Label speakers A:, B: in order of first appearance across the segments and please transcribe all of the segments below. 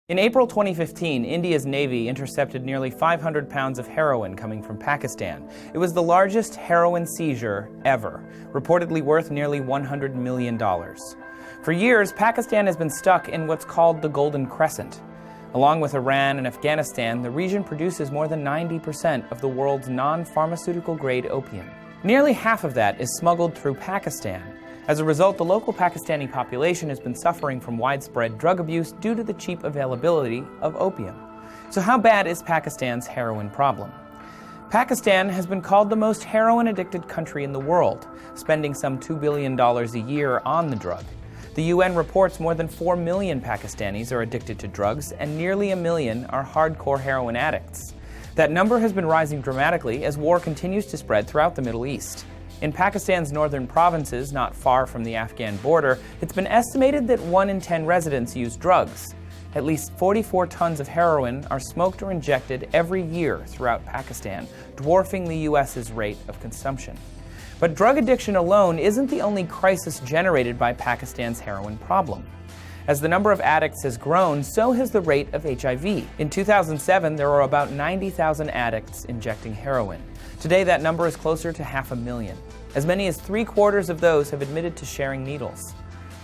A: In April 2015, India's Navy intercepted nearly 500 pounds of heroin coming from Pakistan. It was the largest heroin seizure ever, reportedly worth nearly $100 million. For years, Pakistan has been stuck in what's called the Golden Crescent. Along with Iran and Afghanistan, the region produces more than 90% of the world's non-pharmaceutical grade opium. Nearly half of that is smuggled through Pakistan. As a result, the local Pakistani population has been suffering from widespread drug abuse due to the cheap availability of opium. So how bad is Pakistan's heroin problem? Pakistan has been called the most heroin-addicted country in the world, spending some $2 billion a year on the drug. The UN reports more than 4 million Pakistanis are addicted to drugs, and nearly 1 million are hardcore heroin addicts. That number has been rising dramatically as war continues to spread throughout the Middle East. In Pakistan's northern provinces, not far from the Afghan border, it's been estimated that 1 in 10 residents use drugs. At least 44 tons of heroin are smoked or injected every year throughout Pakistan, dwarfing the U.S.'s rate of consumption. But drug addiction alone isn't the only crisis generated by Pakistan's heroin problem. As the number of addicts has grown, so has the rate of HIV. In 2007, there were about 90,000 addicts injecting heroin. Today, that number is closer to 500,000. As many as 3/4 of those have admitted to sharing needles.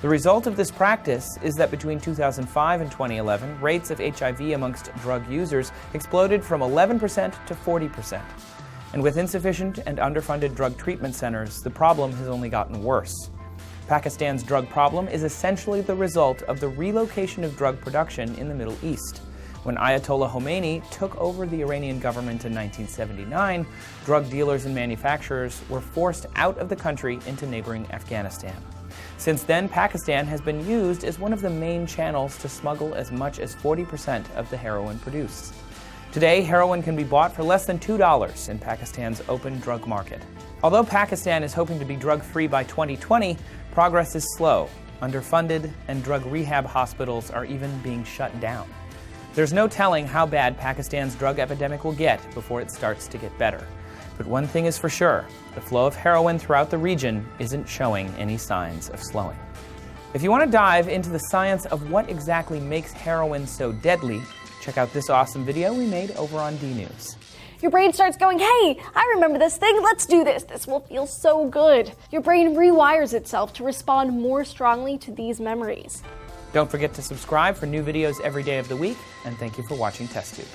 A: The result of this practice is that between 2005 and 2011, rates of HIV amongst drug users exploded from 11% to 40%. And with insufficient and underfunded drug treatment centers, the problem has only gotten worse. Pakistan's drug problem is essentially the result of the relocation of drug production in the Middle East. When Ayatollah Khomeini took over the Iranian government in 1979, drug dealers and manufacturers were forced out of the country into neighboring Afghanistan. Since then, Pakistan has been used as one of the main channels to smuggle as much as 40% of the heroin produced. Today, heroin can be bought for less than $2 in Pakistan's open drug market. Although Pakistan is hoping to be drug-free by 2020, progress is slow, underfunded, and drug rehab hospitals are even being shut down. There's no telling how bad Pakistan's drug epidemic will get before it starts to get better. But one thing is for sure, the flow of heroin throughout the region isn't showing any signs of slowing. If you want to dive into the science of what exactly makes heroin so deadly, check out this awesome video we made over on DNews.
B: Your brain starts going, hey, I remember this thing, let's do this. This will feel so good. Your brain rewires itself to respond more strongly to these memories.
A: Don't forget to subscribe for new videos every day of the week, and thank you for watching TestTube.